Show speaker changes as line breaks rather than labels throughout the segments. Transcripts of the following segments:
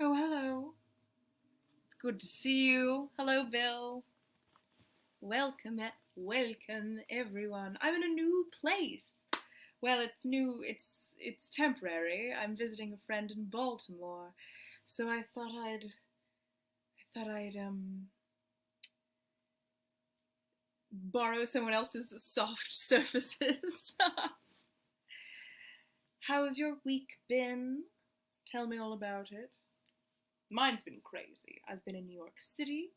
Oh, hello. It's good to see you. Hello, Bill. Welcome everyone. I'm in a new place. Well, it's new. It's temporary. I'm visiting a friend in Baltimore, so I thought I'd borrow someone else's soft surfaces. How's your week been? Tell me all about it. Mine's been crazy. I've been in New York City,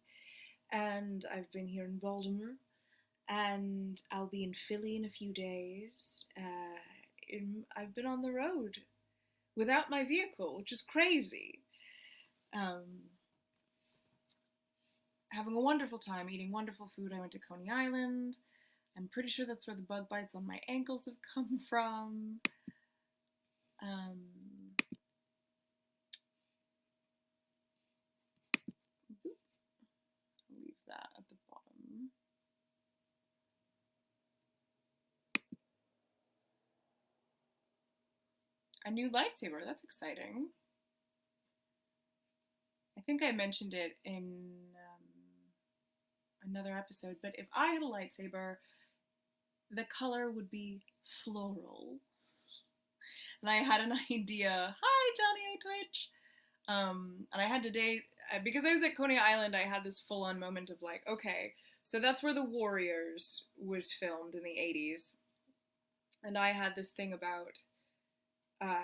and I've been here in Baltimore, and I'll be in Philly in a few days. I've been on the road without my vehicle, which is crazy. Um, Having a wonderful time, eating wonderful food. I went to Coney Island. I'm pretty sure that's where the bug bites on my ankles have come from. Um, I'll leave that at the bottom. A new lightsaber. That's exciting. I think I mentioned it in another episode, but if I had a lightsaber, the color would be floral. And I had an idea. Hi, Johnny O Twitch. And I had to date because I was at Coney Island. I had this full-on moment of like, okay, so that's where The Warriors was filmed in the '80s, and I had this thing about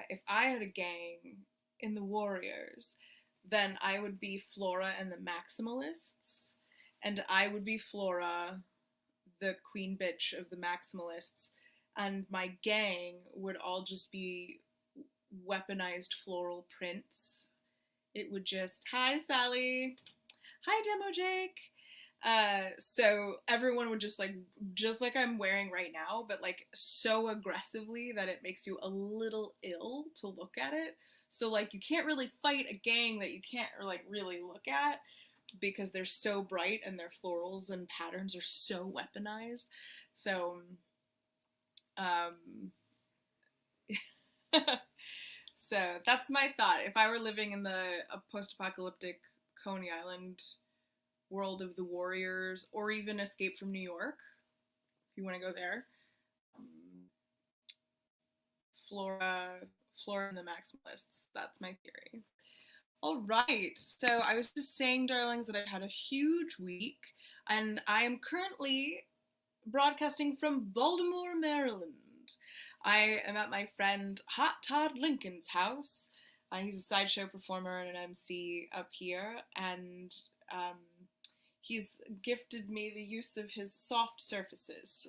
if I had a gang in The Warriors, then I would be Flora and the Maximalists, and I would be Flora, the queen bitch of the Maximalists, and my gang would all just be weaponized floral prints. It would just, hi Sally, hi Demo Jake. So everyone would just like I'm wearing right now, but like so aggressively that it makes you a little ill to look at it. So like you can't really fight a gang that you can't like really look at because they're so bright and their florals and patterns are so weaponized. So, um, so that's my thought. If I were living in the post-apocalyptic Coney Island world of the Warriors, or even Escape from New York, if you want to go there, um, Flora, Flora and the Maximalists. That's my theory. All right. So I was just saying, darlings, that I've had a huge week, and I am currently broadcasting from Baltimore, Maryland. I am at my friend Hot Todd Lincoln's house. He's a sideshow performer and an MC up here, and um, he's gifted me the use of his soft surfaces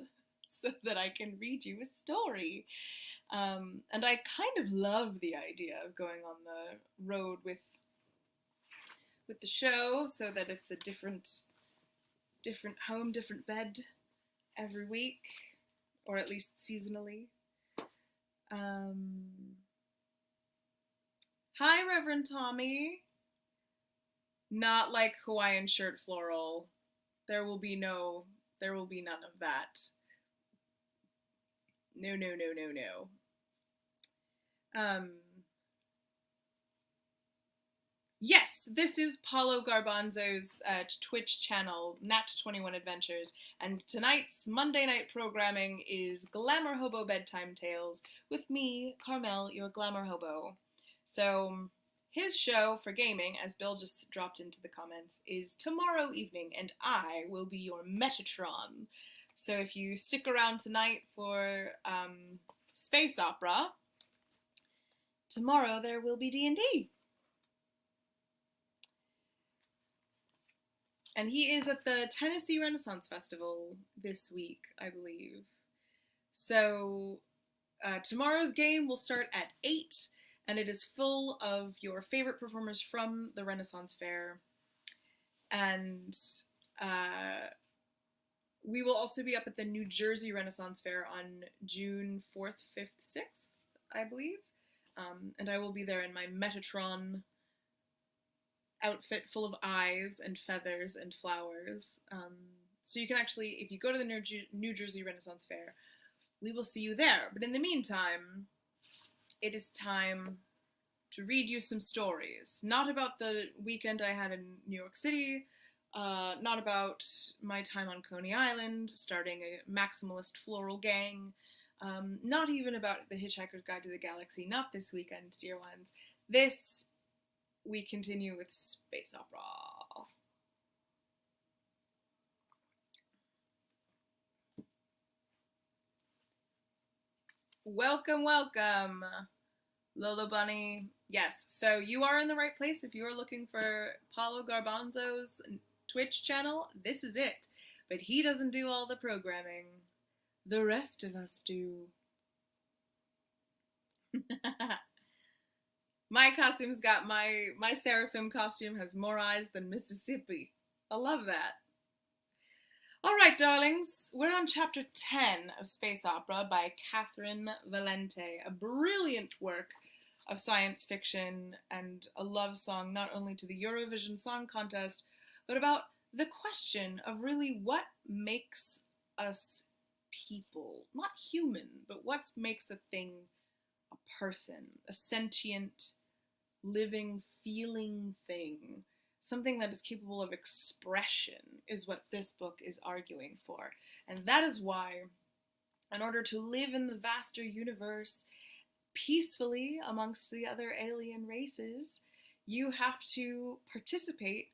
so that I can read you a story. And I kind of love the idea of going on the road with the show, so that it's a different home, different bed every week, or at least seasonally. Um, Hi, Reverend Tommy. Not like Hawaiian shirt floral. There will be none of that. No, no, no, no, no. Um, yes, this is Paulo Garbanzo's Twitch channel, Nat21 Adventures, and tonight's Monday night programming is Glamour Hobo Bedtime Tales with me, Carmel, your Glamour Hobo. So, his show for gaming, as Bill just dropped into the comments, is tomorrow evening, and I will be your Metatron. So if you stick around tonight for space opera, tomorrow there will be D&D. And he is at the Tennessee Renaissance Festival this week, I believe. So tomorrow's game will start at 8, and it is full of your favorite performers from the Renaissance Fair. And we will also be up at the New Jersey Renaissance Fair on June 4th, 5th, 6th, I believe. And I will be there in my Metatron outfit full of eyes and feathers and flowers. So you can actually, if you go to the New Jersey Renaissance Fair, we will see you there. But in the meantime, it is time to read you some stories. Not about the weekend I had in New York City, not about my time on Coney Island, starting a maximalist floral gang, not even about The Hitchhiker's Guide to the Galaxy, not this weekend, dear ones. This, we continue with space opera. Welcome, welcome, Lola Bunny. Yes, so you are in the right place. If you are looking for Paulo Garbanzo's Twitch channel, this is it. But he doesn't do all the programming. The rest of us do. My costume's got my Seraphim costume has more eyes than Mississippi. I love that. All right, darlings, we're on chapter 10 of Space Opera by Catherynne Valente, a brilliant work of science fiction and a love song not only to the Eurovision Song Contest, but about the question of really what makes us people. Not human, but what makes a thing a person, a sentient, living, feeling thing. Something that is capable of expression is what this book is arguing for. And that is why, in order to live in the vaster universe peacefully amongst the other alien races, you have to participate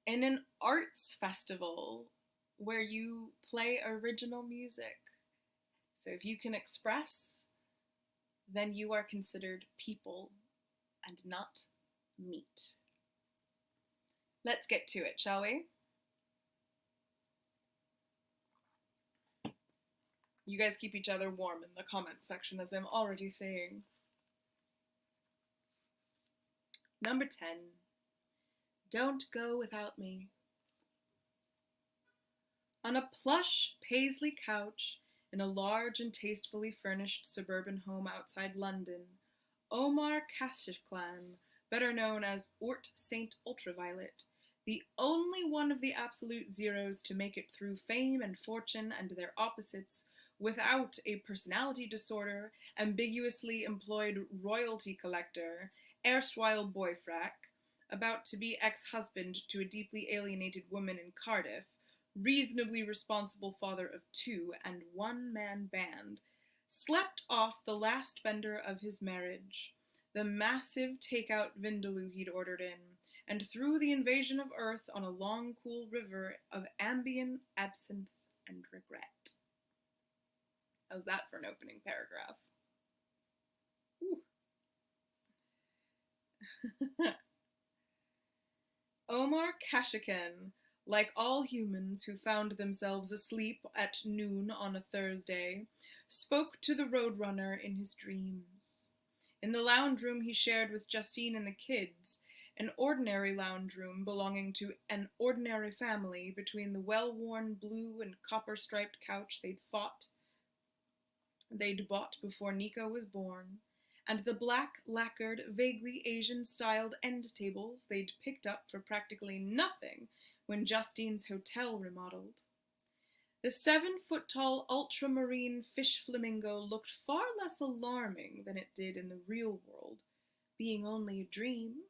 in an arts festival where you play original music. So if you can express, then you are considered people and not meat. Let's get to it, shall we? You guys keep each other warm in the comment section, as I'm already saying. Number 10. Don't Go Without Me. On a plush paisley couch in a large and tastefully furnished suburban home outside London, Omar Kashiklan, better known as Ort Saint Ultraviolet, the only one of the absolute zeros to make it through fame and fortune and their opposites without a personality disorder, ambiguously employed royalty collector, erstwhile boyfriend, about to be ex-husband to a deeply alienated woman in Cardiff, reasonably responsible father of 2 and one-man band, slept off the last bender of his marriage, the massive takeout vindaloo he'd ordered in, and through the invasion of Earth on a long, cool river of ambient absinthe and regret. How's that for an opening paragraph? Omar Kashiklan, like all humans who found themselves asleep at noon on a Thursday, spoke to the Roadrunner in his dreams. In the lounge room he shared with Justine and the kids, an ordinary lounge room belonging to an ordinary family, between the well-worn blue and copper-striped couch they'd bought before Nico was born, and the black, lacquered, vaguely Asian-styled end tables they'd picked up for practically nothing when Justine's hotel remodeled. The 7-foot-tall ultramarine fish flamingo looked far less alarming than it did in the real world, being only a dream.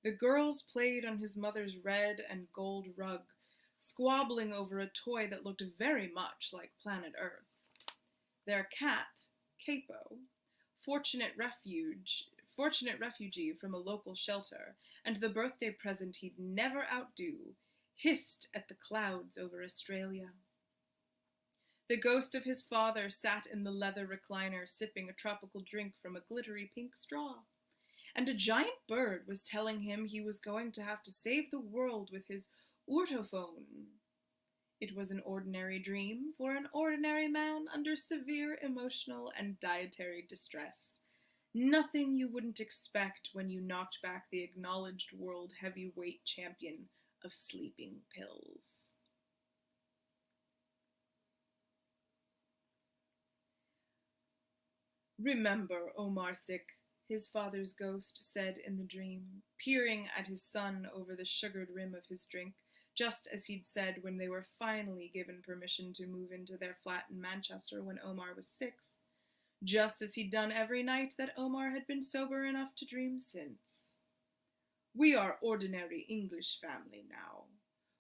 The girls played on his mother's red and gold rug, squabbling over a toy that looked very much like planet Earth. Their cat, Capo, fortunate refugee from a local shelter, and the birthday present he'd never outdo, hissed at the clouds over Australia. The ghost of his father sat in the leather recliner sipping a tropical drink from a glittery pink straw, and a giant bird was telling him he was going to have to save the world with his ortophone. It was an ordinary dream for an ordinary man under severe emotional and dietary distress. Nothing you wouldn't expect when you knocked back the acknowledged world heavyweight champion of sleeping pills. Remember, Omar Sick, his father's ghost said in the dream, peering at his son over the sugared rim of his drink, just as he'd said when they were finally given permission to move into their flat in Manchester when Omar was 6. just as he'd done every night that Omar had been sober enough to dream since. We are ordinary English family now.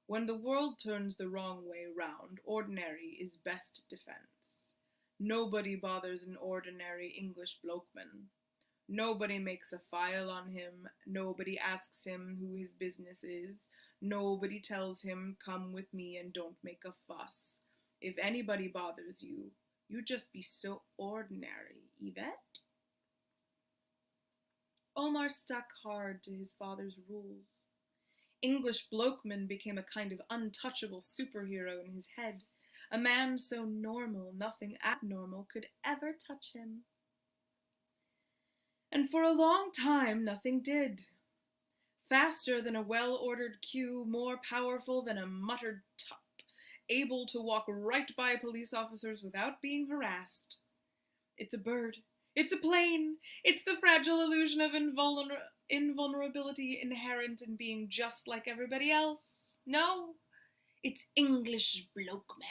When the world turns the wrong way round, ordinary is best defense. Nobody bothers an ordinary English blokeman. Nobody makes a file on him. Nobody asks him who his business is. Nobody tells him, come with me and don't make a fuss. If anybody bothers you, you just be so ordinary, Yvette. Omar stuck hard to his father's rules. English blokeman became a kind of untouchable superhero in his head, a man so normal nothing abnormal could ever touch him. And for a long time nothing did. Faster than a well-ordered cue, more powerful than a muttered tut, able to walk right by police officers without being harassed. It's a bird. It's a plane. It's the fragile illusion of invulnerability inherent in being just like everybody else. No, it's English bloke man.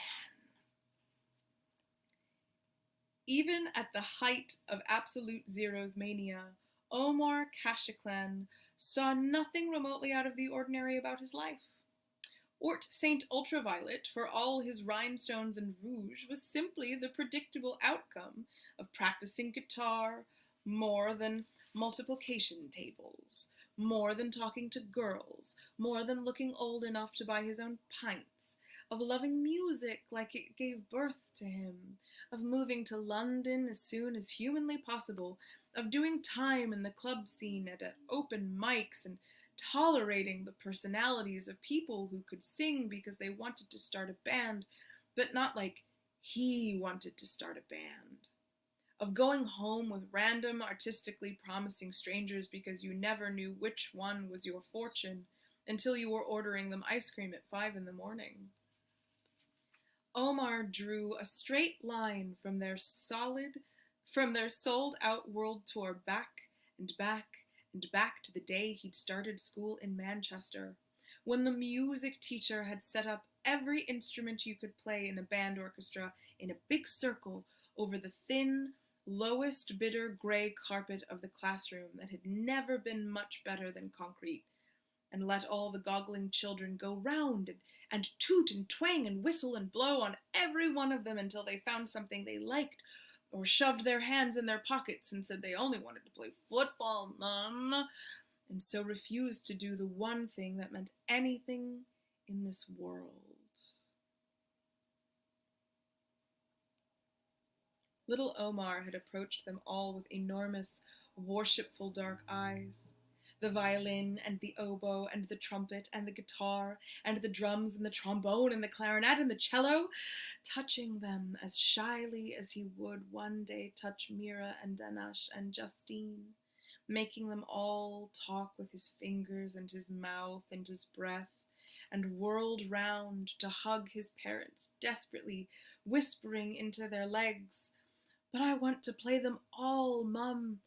Even at the height of absolute zeros mania, Omar Catherynne saw nothing remotely out of the ordinary about his life. Ort Saint Ultraviolet, for all his rhinestones and rouge, was simply the predictable outcome of practicing guitar more than multiplication tables, more than talking to girls, more than looking old enough to buy his own pints, of loving music like it gave birth to him, of moving to London as soon as humanly possible, of doing time in the club scene at open mics and tolerating the personalities of people who could sing because they wanted to start a band, but not like he wanted to start a band. Of going home with random, artistically promising strangers because you never knew which one was your fortune until you were ordering them ice cream at 5 in the morning. Omar drew a straight line from their sold-out world tour back and back and back to the day he'd started school in Manchester, when the music teacher had set up every instrument you could play in a band orchestra in a big circle over the thin, lowest bidder gray carpet of the classroom that had never been much better than concrete, and let all the goggling children go round and toot and twang and whistle and blow on every one of them until they found something they liked, or shoved their hands in their pockets and said they only wanted to play football, Mum, and so refused to do the one thing that meant anything in this world. Little Omar had approached them all with enormous, worshipful dark eyes. The violin and the oboe and the trumpet and the guitar and the drums and the trombone and the clarinet and the cello, touching them as shyly as he would one day touch Mira and Danash and Justine, making them all talk with his fingers and his mouth and his breath, and whirled round to hug his parents desperately, whispering into their legs, "But I want to play them all, Mum.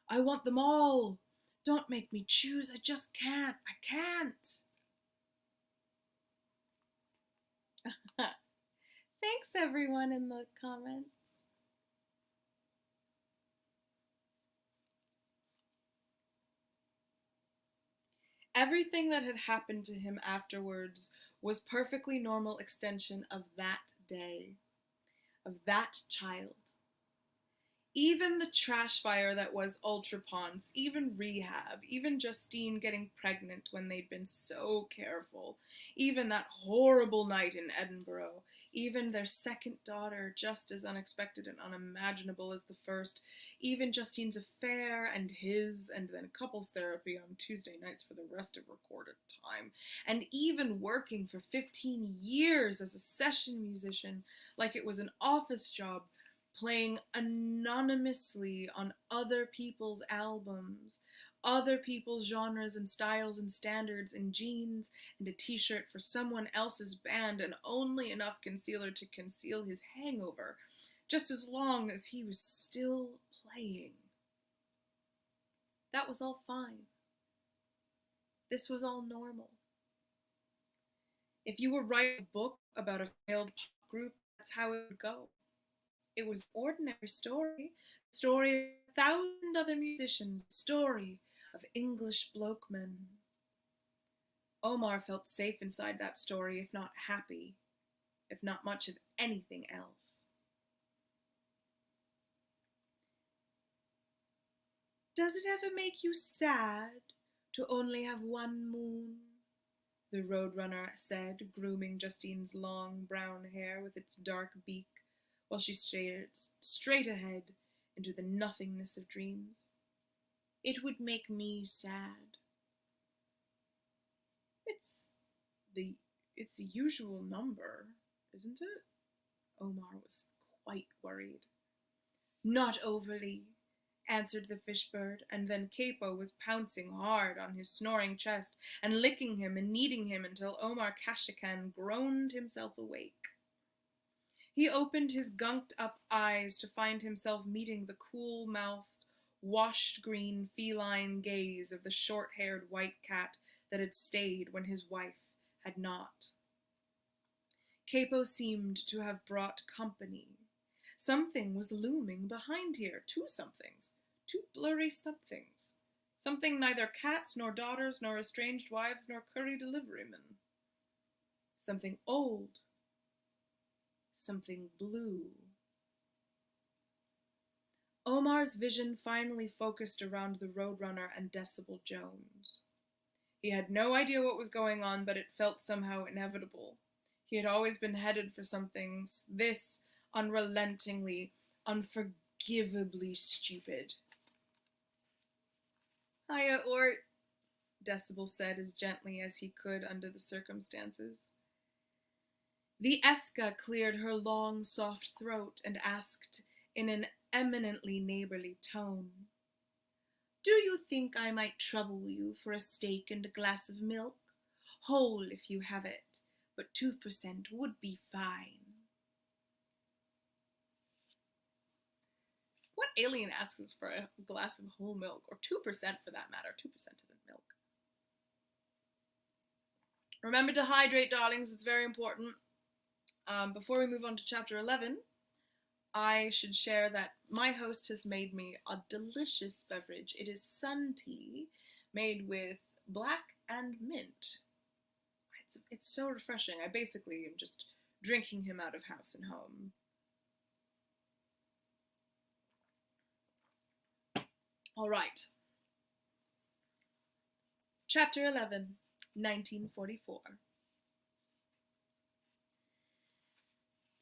I want them all. Don't make me choose. I just can't. I can't." Thanks, everyone in the comments. Everything that had happened to him afterwards was perfectly normal extension of that day, of that child. Even the trash fire that was Ultraponce, even rehab, even Justine getting pregnant when they'd been so careful, even that horrible night in Edinburgh, even their second daughter, just as unexpected and unimaginable as the first, even Justine's affair and his, and then couples therapy on Tuesday nights for the rest of recorded time, and even working for 15 years as a session musician like it was an office job, playing anonymously on other people's albums, other people's genres and styles and standards, in jeans and a t-shirt for someone else's band, and only enough concealer to conceal his hangover, just as long as he was still playing. That was all fine. This was all normal. If you were writing a book about a failed pop group, that's how it would go. It was an ordinary story, the story of 1,000 other musicians, the story of English blokemen. Omar felt safe inside that story, if not happy, if not much of anything else. Does it ever make you sad to only have one moon? The roadrunner said, grooming Justine's long brown hair with its dark beak, while she stared straight ahead into the nothingness of dreams. It would make me sad. It's the usual number, isn't it? Omar was quite worried. Not overly, answered the fishbird, and then Capo was pouncing hard on his snoring chest and licking him and kneading him until Omar Kashakan groaned himself awake. He opened his gunked-up eyes to find himself meeting the cool-mouthed, washed-green feline gaze of the short-haired white cat that had stayed when his wife had not. Capo seemed to have brought company. Something was looming behind here, two somethings, two blurry somethings. Something neither cats nor daughters nor estranged wives nor curry deliverymen. Something old. Something blue. Omar's vision finally focused around the Roadrunner and Decibel Jones. He had no idea what was going on, but it felt somehow inevitable. He had always been headed for something this unrelentingly, unforgivably stupid. Hiya, Ort, Decibel said as gently as he could under the circumstances. The Eska cleared her long, soft throat and asked in an eminently neighborly tone, Do you think I might trouble you for a steak and a glass of milk? Whole if you have it, but 2% would be fine. What alien asks for a glass of whole milk, or 2% for that matter? 2% isn't milk. Remember to hydrate, darlings, it's very important. Before we move on to chapter 11, I should share that my host has made me a delicious beverage. It is sun tea made with black and mint. It's so refreshing. I basically am just drinking him out of house and home. All right. Chapter 11, 1944.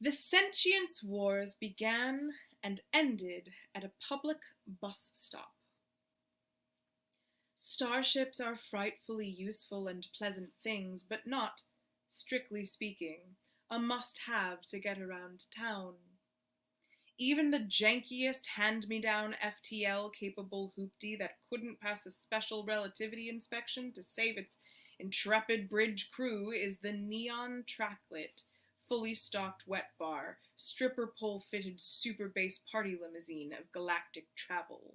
The Sentience Wars began and ended at a public bus stop. Starships are frightfully useful and pleasant things, but not, strictly speaking, a must-have to get around town. Even the jankiest hand-me-down FTL-capable hoopty that couldn't pass a special relativity inspection to save its intrepid bridge crew is the neon tracklit, fully stocked wet bar, stripper pole-fitted super bass party limousine of galactic travel.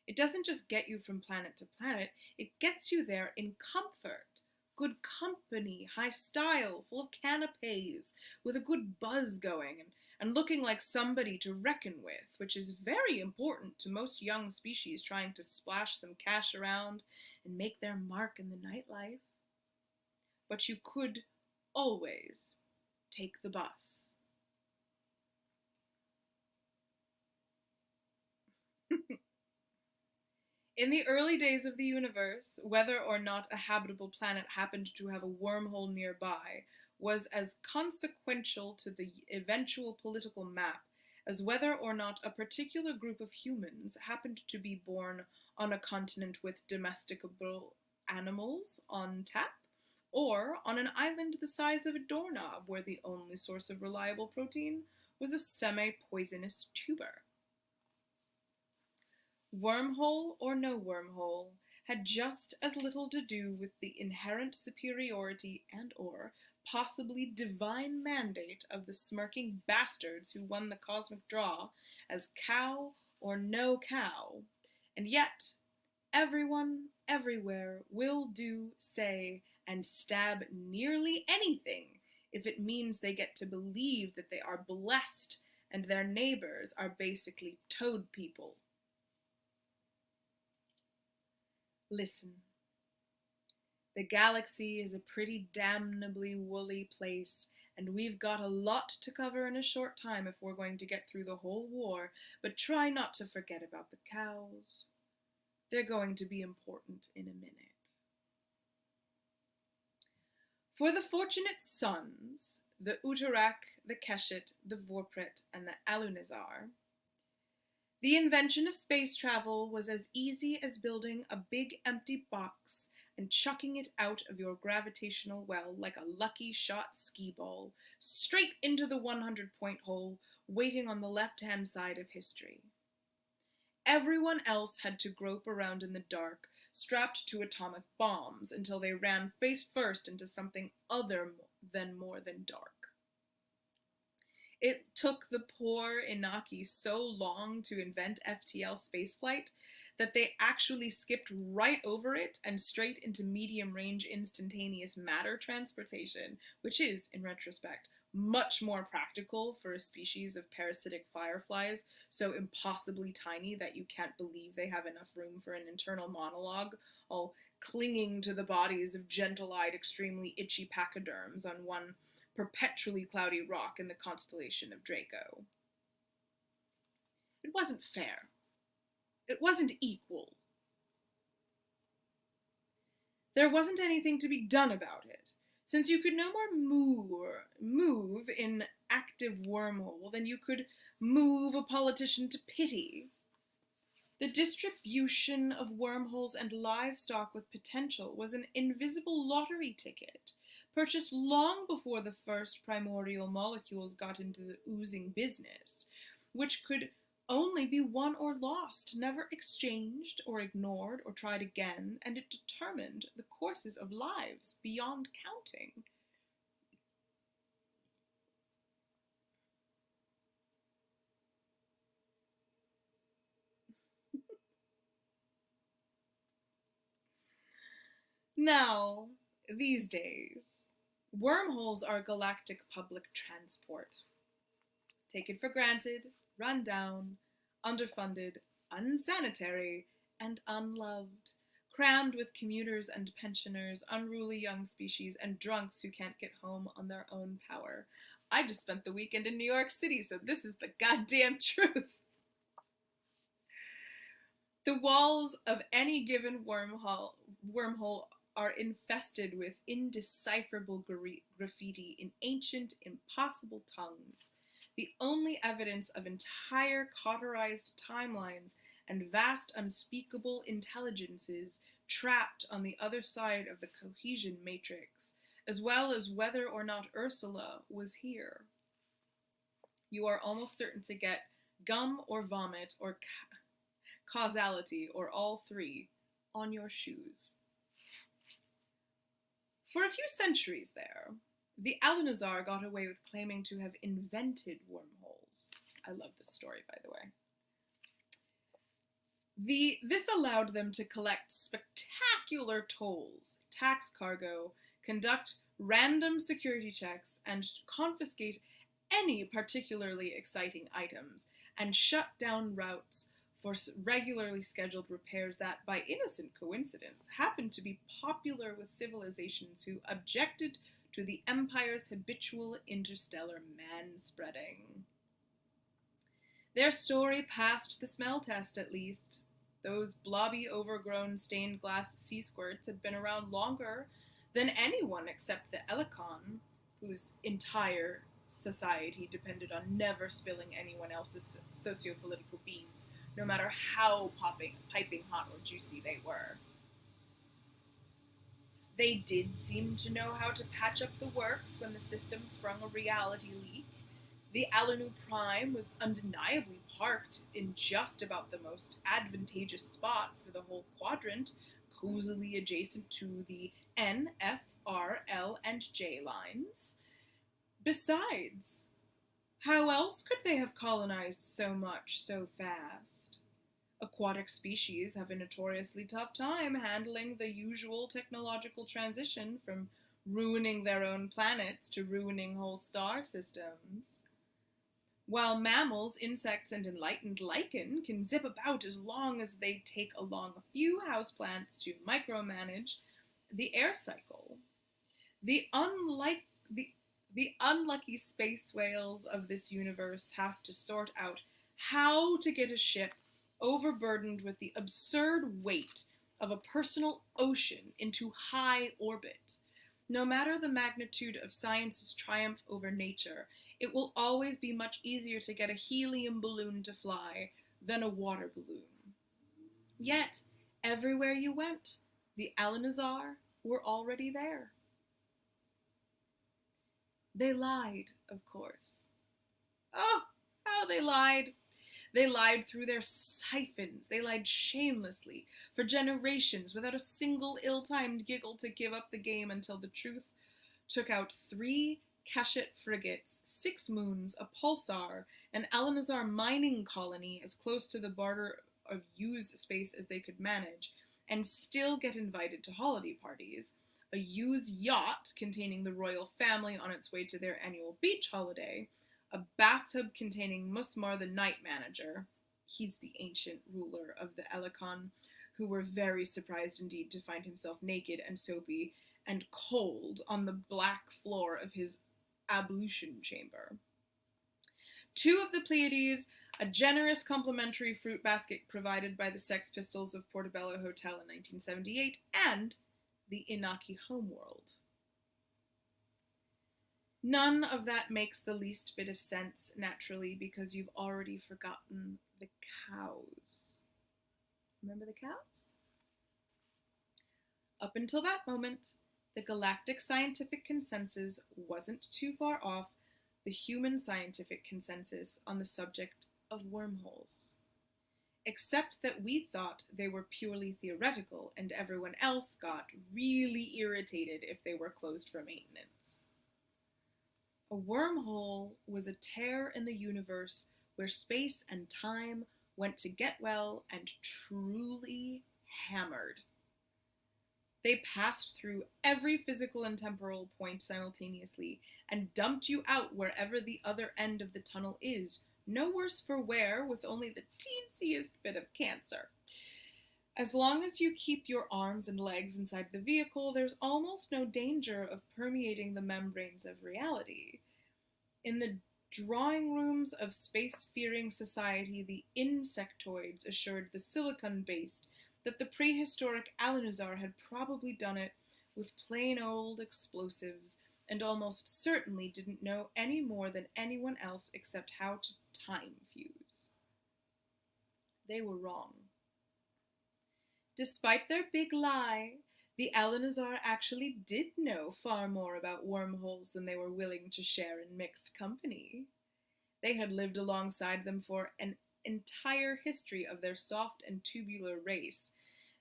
It doesn't just get you from planet to planet, it gets you there in comfort, good company, high style, full of canapes, with a good buzz going, and looking like somebody to reckon with, which is very important to most young species trying to splash some cash around and make their mark in the nightlife. But you could always take the bus. In the early days of the universe, whether or not a habitable planet happened to have a wormhole nearby was as consequential to the eventual political map as whether or not a particular group of humans happened to be born on a continent with domesticable animals on tap, or on an island the size of a doorknob where the only source of reliable protein was a semi-poisonous tuber. Wormhole or no wormhole had just as little to do with the inherent superiority and/or possibly divine mandate of the smirking bastards who won the cosmic draw as cow or no cow, and yet everyone, everywhere will do, say, and stab nearly anything if it means they get to believe that they are blessed and their neighbors are basically toad people. Listen, the galaxy is a pretty damnably woolly place, and we've got a lot to cover in a short time if we're going to get through the whole war, but try not to forget about the cows. They're going to be important in a minute. For the fortunate sons, the Utarak, the Keshet, the Vorpret, and the Alunizar, the invention of space travel was as easy as building a big empty box and chucking it out of your gravitational well like a lucky shot skee ball, straight into the 100-point hole waiting on the left-hand side of history. Everyone else had to grope around in the dark, strapped to atomic bombs, until they ran face first into something other than more than dark. It took the poor Inaki so long to invent FTL spaceflight that they actually skipped right over it and straight into medium-range instantaneous matter transportation, which is, in retrospect, much more practical for a species of parasitic fireflies so impossibly tiny that you can't believe they have enough room for an internal monologue, all clinging to the bodies of gentle-eyed, extremely itchy pachyderms on one perpetually cloudy rock in the constellation of Draco. It wasn't fair. It wasn't equal. There wasn't anything to be done about it, since you could no more move in active wormhole than you could move a politician to pity. The distribution of wormholes and livestock with potential was an invisible lottery ticket, purchased long before the first primordial molecules got into the oozing business, which could only be won or lost, never exchanged or ignored or tried again, and it determined the courses of lives beyond counting. Now, these days, wormholes are galactic public transport. Taken for granted, run down, underfunded, unsanitary, and unloved, crammed with commuters and pensioners, unruly young species, and drunks who can't get home on their own power. I just spent the weekend in New York City, so this is the goddamn truth. The walls of any given wormhole are infested with indecipherable graffiti in ancient, impossible tongues, the only evidence of entire cauterized timelines and vast unspeakable intelligences trapped on the other side of the cohesion matrix, as well as whether or not Ursula was here. You are almost certain to get gum or vomit or causality or all three on your shoes. For a few centuries there, the Alunizar got away with claiming to have invented wormholes. I love this story, by the way. This allowed them to collect spectacular tolls, tax cargo, conduct random security checks, and confiscate any particularly exciting items, and shut down routes for regularly scheduled repairs that, by innocent coincidence, happened to be popular with civilizations who objected to the Empire's habitual interstellar man-spreading. Their story passed the smell test, at least. Those blobby, overgrown, stained glass sea squirts had been around longer than anyone except the Elikon, whose entire society depended on never spilling anyone else's socio-political beans, no matter how piping hot or juicy they were. They did seem to know how to patch up the works when the system sprung a reality leak. The Alunu Prime was undeniably parked in just about the most advantageous spot for the whole quadrant, cozily adjacent to the N, F, R, L, and J lines. Besides, how else could they have colonized so much so fast? Aquatic species have a notoriously tough time handling the usual technological transition from ruining their own planets to ruining whole star systems. While mammals, insects, and enlightened lichen can zip about as long as they take along a few houseplants to micromanage the air cycle. The, unlike, the unlucky space whales of this universe have to sort out how to get a ship overburdened with the absurd weight of a personal ocean into high orbit. No matter the magnitude of science's triumph over nature, it will always be much easier to get a helium balloon to fly than a water balloon. Yet, everywhere you went, the Alanazar were already there. They lied, of course. Oh, how they lied! They lied through their siphons. They lied shamelessly for generations without a single ill-timed giggle to give up the game until the truth took out 3 cachet frigates, 6 moons, a pulsar, an Alanazar mining colony as close to the border of used space as they could manage, and still get invited to holiday parties, a used yacht containing the royal family on its way to their annual beach holiday, a bathtub containing Musmar the night manager, he's the ancient ruler of the Elikon, who were very surprised indeed to find himself naked and soapy and cold on the black floor of his ablution chamber. 2 of the Pleiades, a generous complimentary fruit basket provided by the Sex Pistols of Portobello Hotel in 1978, and the Inaki homeworld. None of that makes the least bit of sense, naturally, because you've already forgotten the cows. Remember the cows? Up until that moment, the galactic scientific consensus wasn't too far off the human scientific consensus on the subject of wormholes. Except that we thought they were purely theoretical, and everyone else got really irritated if they were closed for maintenance. A wormhole was a tear in the universe where space and time went to get well and truly hammered. They passed through every physical and temporal point simultaneously and dumped you out wherever the other end of the tunnel is, no worse for wear, with only the teensiest bit of cancer. As long as you keep your arms and legs inside the vehicle, there's almost no danger of permeating the membranes of reality. In the drawing rooms of space-fearing society, the insectoids assured the silicon-based that the prehistoric Alanazar had probably done it with plain old explosives, and almost certainly didn't know any more than anyone else except how to time fuse. They were wrong. Despite their big lie, the Alanazar actually did know far more about wormholes than they were willing to share in mixed company. They had lived alongside them for an entire history of their soft and tubular race.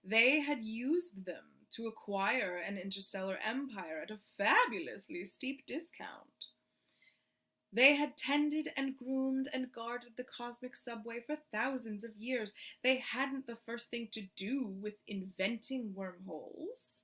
They had used them to acquire an interstellar empire at a fabulously steep discount. They had tended and groomed and guarded the cosmic subway for thousands of years. They hadn't the first thing to do with inventing wormholes.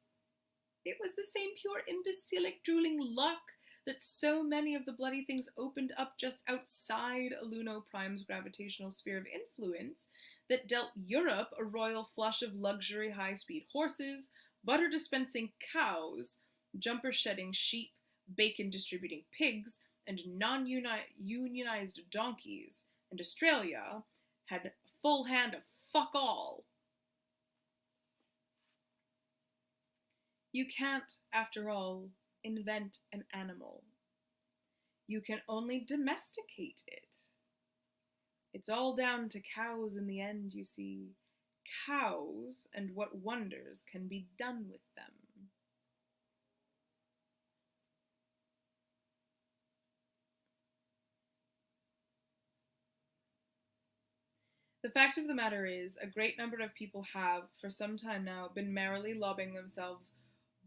It was the same pure imbecilic drooling luck that so many of the bloody things opened up just outside Aluno Prime's gravitational sphere of influence that dealt Europe a royal flush of luxury high-speed horses, butter-dispensing cows, jumper-shedding sheep, bacon-distributing pigs, and non-unionized donkeys, and Australia had a full hand of fuck all. You can't, after all, invent an animal. You can only domesticate it. It's all down to cows in the end, you see. Cows, and what wonders can be done with them. The fact of the matter is, a great number of people have, for some time now, been merrily lobbing themselves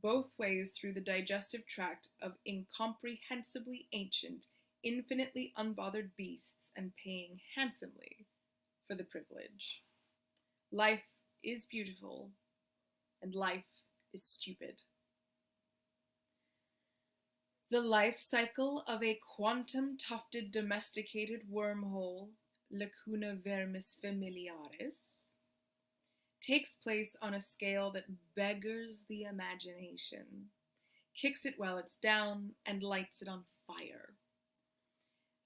both ways through the digestive tract of incomprehensibly ancient, infinitely unbothered beasts and paying handsomely for the privilege. Life is beautiful, and life is stupid. The life cycle of a quantum-tufted domesticated wormhole, Lacuna vermis familiaris, takes place on a scale that beggars the imagination, kicks it while it's down, and lights it on fire.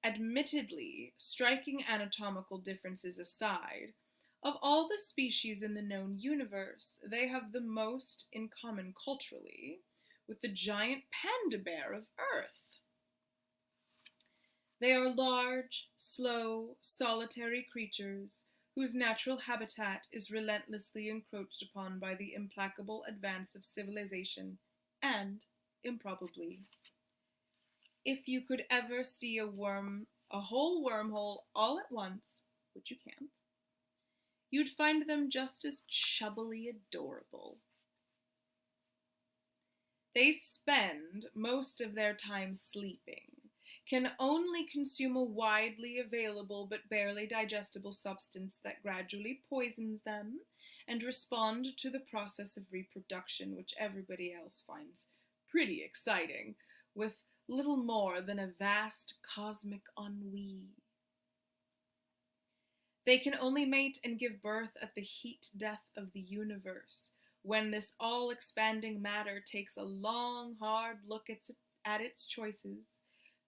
Admittedly, striking anatomical differences aside, of all the species in the known universe, they have the most in common culturally with the giant panda bear of Earth. They are large, slow, solitary creatures whose natural habitat is relentlessly encroached upon by the implacable advance of civilization and, improbably, if you could ever see a whole wormhole all at once, which you can't, you'd find them just as chubbily adorable. They spend most of their time sleeping, can only consume a widely available but barely digestible substance that gradually poisons them, and respond to the process of reproduction, which everybody else finds pretty exciting, with little more than a vast cosmic ennui. They can only mate and give birth at the heat death of the universe, when this all-expanding matter takes a long, hard look at its choices,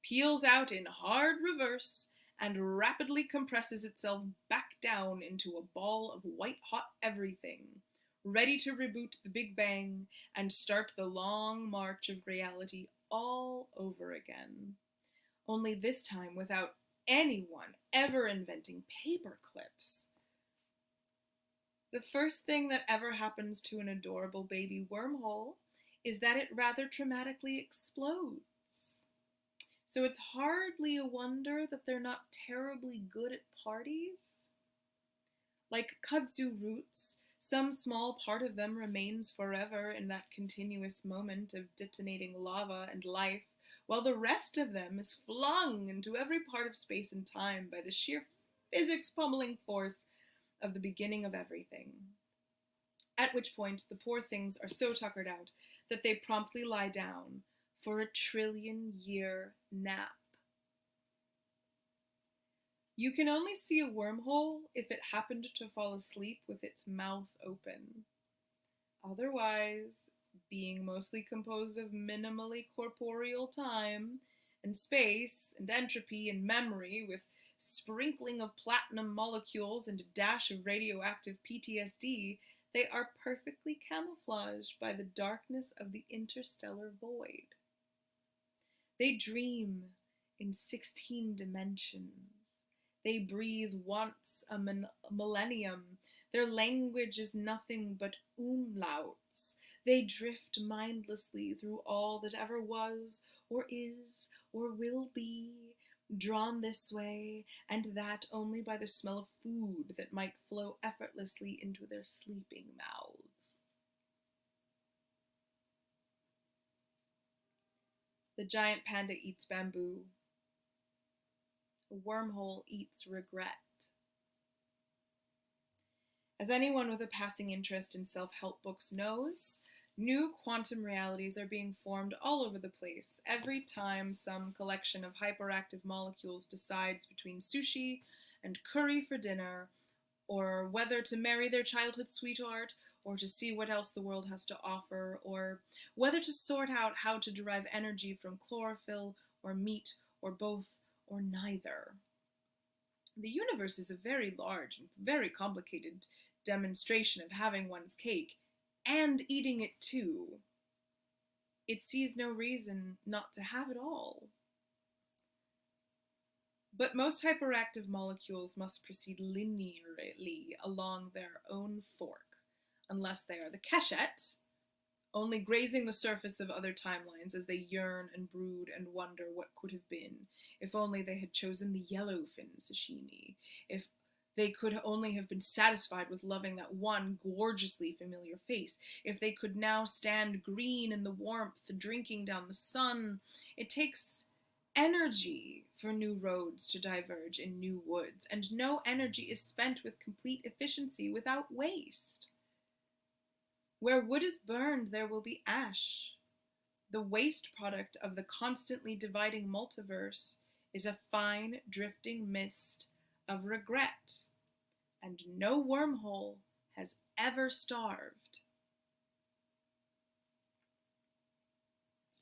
peels out in hard reverse, and rapidly compresses itself back down into a ball of white-hot everything, ready to reboot the Big Bang and start the long march of reality all over again. Only this time without anyone ever inventing paper clips. The first thing that ever happens to an adorable baby wormhole is that it rather dramatically explodes. So it's hardly a wonder that they're not terribly good at parties. Like kudzu roots, some small part of them remains forever in that continuous moment of detonating lava and life, while the rest of them is flung into every part of space and time by the sheer physics pummeling force of the beginning of everything. At which point the poor things are so tuckered out that they promptly lie down for a trillion-year nap. You can only see a wormhole if it happened to fall asleep with its mouth open. Otherwise, being mostly composed of minimally corporeal time and space and entropy and memory, with sprinkling of platinum molecules and a dash of radioactive PTSD, they are perfectly camouflaged by the darkness of the interstellar void. They dream in 16 dimensions. They breathe once a millennium. Their language is nothing but umlauts. They drift mindlessly through all that ever was, or is, or will be, drawn this way and that only by the smell of food that might flow effortlessly into their sleeping mouths. The giant panda eats bamboo. A wormhole eats regret. As anyone with a passing interest in self-help books knows, new quantum realities are being formed all over the place every time some collection of hyperactive molecules decides between sushi and curry for dinner, or whether to marry their childhood sweetheart, or to see what else the world has to offer, or whether to sort out how to derive energy from chlorophyll, or meat, or both, or neither. The universe is a very large and very complicated demonstration of having one's cake and eating it too. It sees no reason not to have it all. But most hyperactive molecules must proceed linearly along their own fork, unless they are the Keshet, only grazing the surface of other timelines as they yearn and brood and wonder what could have been, if only they had chosen the yellowfin sashimi, if they could only have been satisfied with loving that one gorgeously familiar face, if they could now stand green in the warmth, drinking down the sun. It takes energy for new roads to diverge in new woods, and no energy is spent with complete efficiency without waste. Where wood is burned, there will be ash. The waste product of the constantly dividing multiverse is a fine, drifting mist of regret, and no wormhole has ever starved.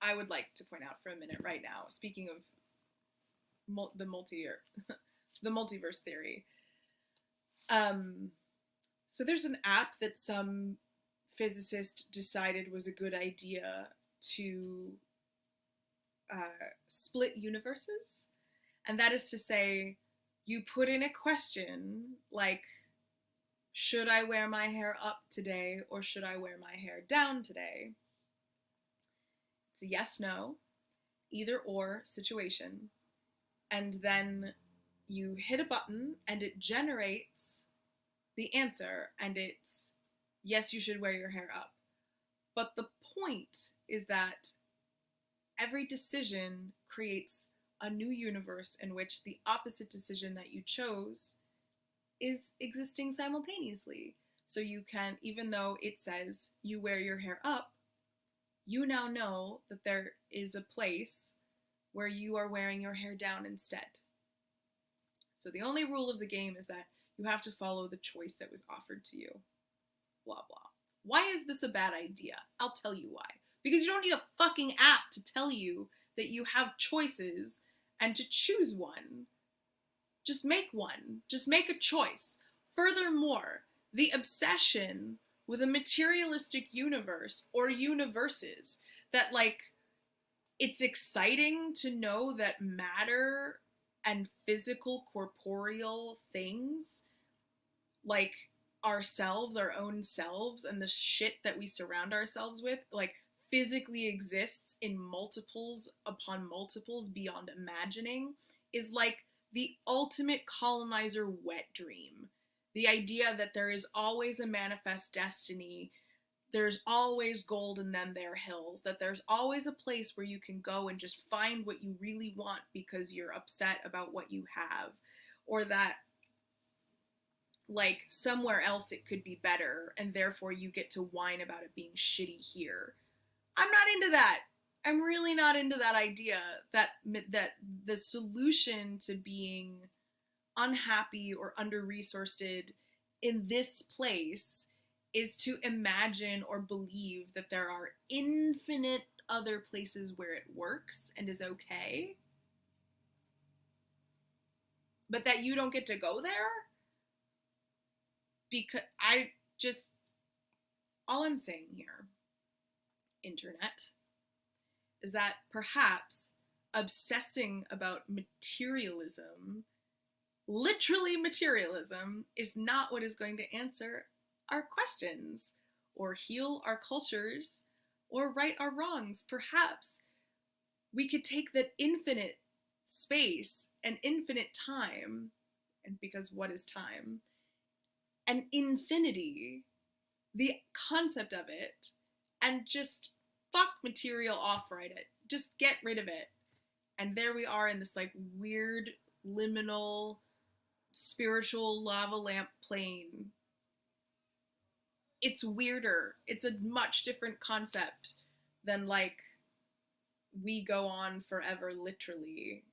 I would like to point out for a minute right now, speaking of the multiverse theory. So there's an app that some physicist decided was a good idea to split universes. And that is to say, you put in a question like, should I wear my hair up today or should I wear my hair down today? It's a yes, no, either or situation. And then you hit a button and it generates the answer, and it's yes, you should wear your hair up. But the point is that every decision creates a new universe in which the opposite decision that you chose is existing simultaneously. So you can, even though it says you wear your hair up, you now know that there is a place where you are wearing your hair down instead. So the only rule of the game is that you have to follow the choice that was offered to you. Blah, blah. Why is this a bad idea? I'll tell you why. Because you don't need a fucking app to tell you that you have choices and to choose one. Just make one. Just make a choice. Furthermore, the obsession with a materialistic universe or universes that, like, it's exciting to know that matter and physical corporeal things, like ourselves, our own selves, and the shit that we surround ourselves with, like, physically exists in multiples upon multiples beyond imagining, is like the ultimate colonizer wet dream. The idea that there is always a manifest destiny, there's always gold in them there hills, that there's always a place where you can go and just find what you really want because you're upset about what you have, or that, like, somewhere else it could be better, and therefore you get to whine about it being shitty here. I'm not into that. I'm really not into that idea that the solution to being unhappy or under-resourced in this place is to imagine or believe that there are infinite other places where it works and is okay, but that you don't get to go there. Because all I'm saying here, internet, is that perhaps obsessing about materialism, literally materialism, is not what is going to answer our questions, or heal our cultures, or right our wrongs. Perhaps we could take that infinite space and infinite time, and because what is time? And infinity, the concept of it, and just fuck material off right it. Just get rid of it. And there we are in this, like, weird, liminal, spiritual lava lamp plane. It's weirder. It's a much different concept than, like, we go on forever, literally.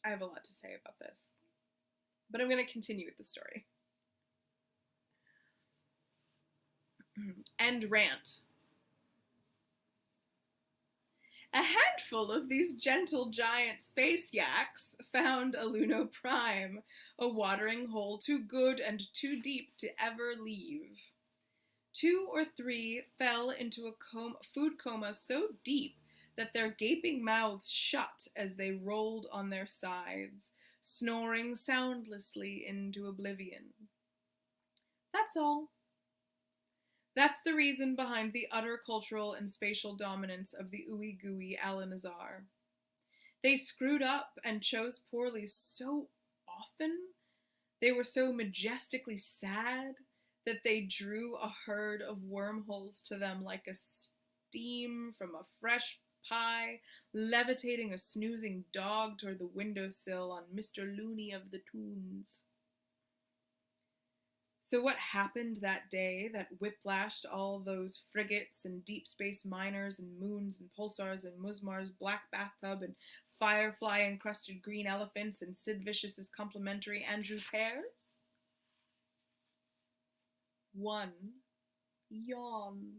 I have a lot to say about this, but I'm going to continue with the story. End rant. A handful of these gentle giant space yaks found a Luno Prime, a watering hole too good and too deep to ever leave. 2 or 3 fell into a food coma so deep that their gaping mouths shut as they rolled on their sides, snoring soundlessly into oblivion. That's all. That's the reason behind the utter cultural and spatial dominance of the ooey-gooey Alanazar. They screwed up and chose poorly so often, they were so majestically sad, that they drew a herd of wormholes to them like a steam from a fresh pie, levitating a snoozing dog toward the windowsill on Mr. Looney of the Toons. So what happened that day that whiplashed all those frigates and deep space miners and moons and pulsars and Musmar's black bathtub and firefly encrusted green elephants and Sid Vicious's complimentary Andrew pears? One yawned.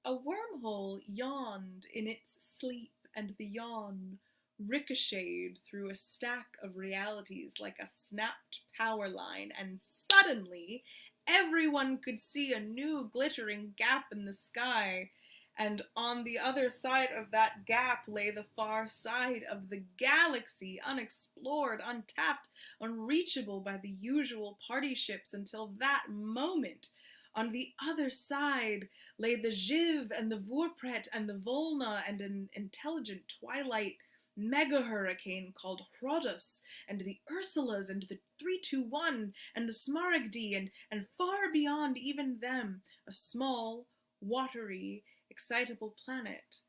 A wormhole yawned in its sleep, and the yawn ricocheted through a stack of realities like a snapped power line, and suddenly everyone could see a new glittering gap in the sky. And on the other side of that gap lay the far side of the galaxy, unexplored, untapped, unreachable by the usual party ships until that moment. On the other side lay the Jiv and the Vorpret and the Volna and an intelligent twilight mega hurricane called Hrodos, and the Ursulas and the 321 and the Smaragdi, and far beyond even them, a small, watery, excitable planet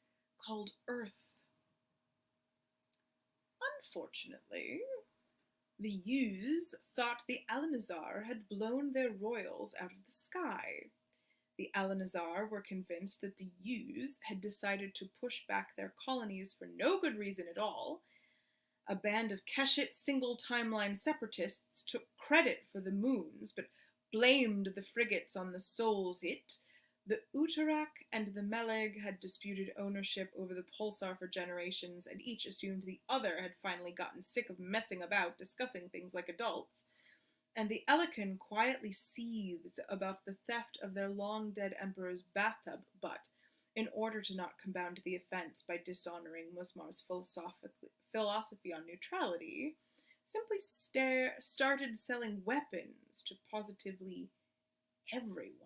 called Earth. Unfortunately, the Yus thought the Alanazar had blown their royals out of the sky. The Alanazar were convinced that the Yus had decided to push back their colonies for no good reason at all. A band of Keshet single-timeline separatists took credit for the moons, but blamed the frigates on the Sol's hit. The Utarak and the Meleg had disputed ownership over the pulsar for generations, and each assumed the other had finally gotten sick of messing about discussing things like adults. And the Elikan quietly seethed about the theft of their long-dead emperor's bathtub, but, in order to not compound the offense by dishonoring Musmar's philosophy on neutrality, simply started selling weapons to positively everyone.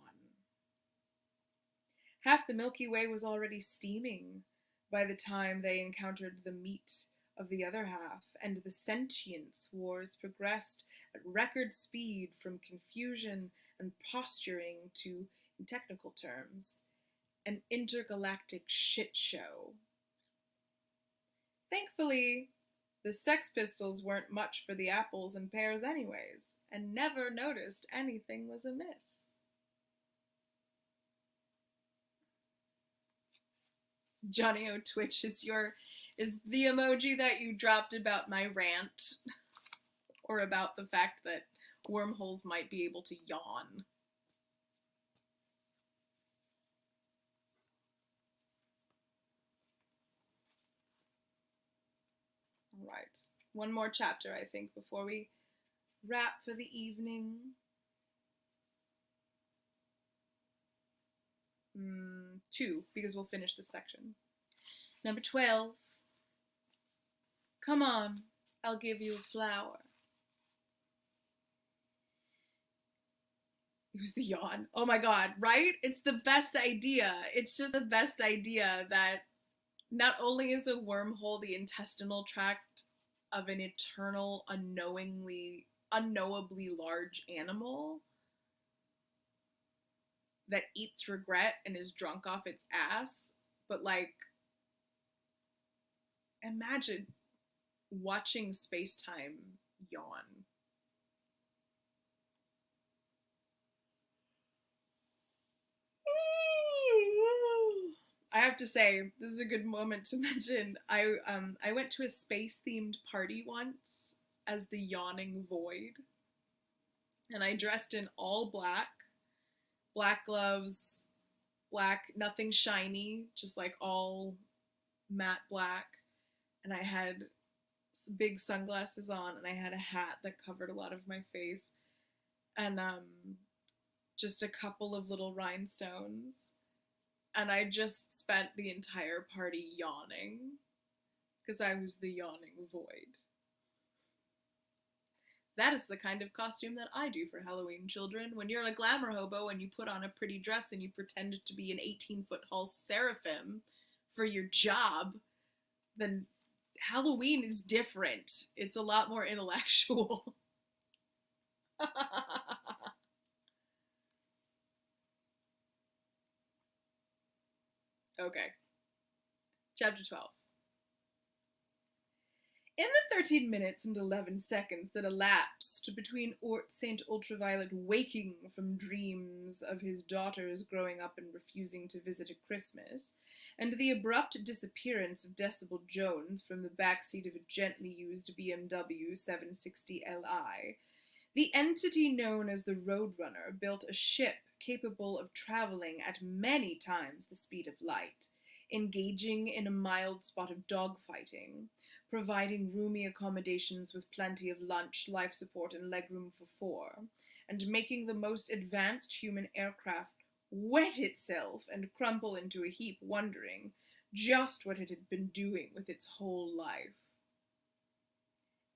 Half the Milky Way was already steaming by the time they encountered the meat of the other half, and the sentience wars progressed at record speed from confusion and posturing to, in technical terms, an intergalactic shit show. Thankfully, the Sex Pistols weren't much for the apples and pears anyways, and never noticed anything was amiss. Johnny O Twitch is the emoji that you dropped about my rant, or about the fact that wormholes might be able to yawn. All right, one more chapter, I think, before we wrap for the evening. 2, because we'll finish this section. Number 12. Come on, I'll give you a flower. It was the yawn. Oh my god, right? It's the best idea. It's just the best idea that not only is a wormhole the intestinal tract of an eternal, unknowably large animal that eats regret and is drunk off its ass, but like, imagine watching space-time yawn. I have to say, this is a good moment to mention, I went to a space-themed party once as the yawning void, and I dressed in all black gloves, black, nothing shiny, just like all matte black, and I had big sunglasses on, and I had a hat that covered a lot of my face, and just a couple of little rhinestones, and I just spent the entire party yawning, because I was the yawning void. That is the kind of costume that I do for Halloween, children. When you're a glamour hobo and you put on a pretty dress and you pretend to be an 18-foot tall seraphim for your job, then Halloween is different. It's a lot more intellectual. Okay. Chapter 12. 13 minutes and 11 seconds that elapsed between St. Ultraviolet waking from dreams of his daughters growing up and refusing to visit at Christmas, and the abrupt disappearance of Decibel Jones from the backseat of a gently used BMW 760 Li, the entity known as the Roadrunner built a ship capable of traveling at many times the speed of light, engaging in a mild spot of dogfighting, providing roomy accommodations with plenty of lunch, life support, and legroom for four, and making the most advanced human aircraft wet itself and crumple into a heap, wondering just what it had been doing with its whole life.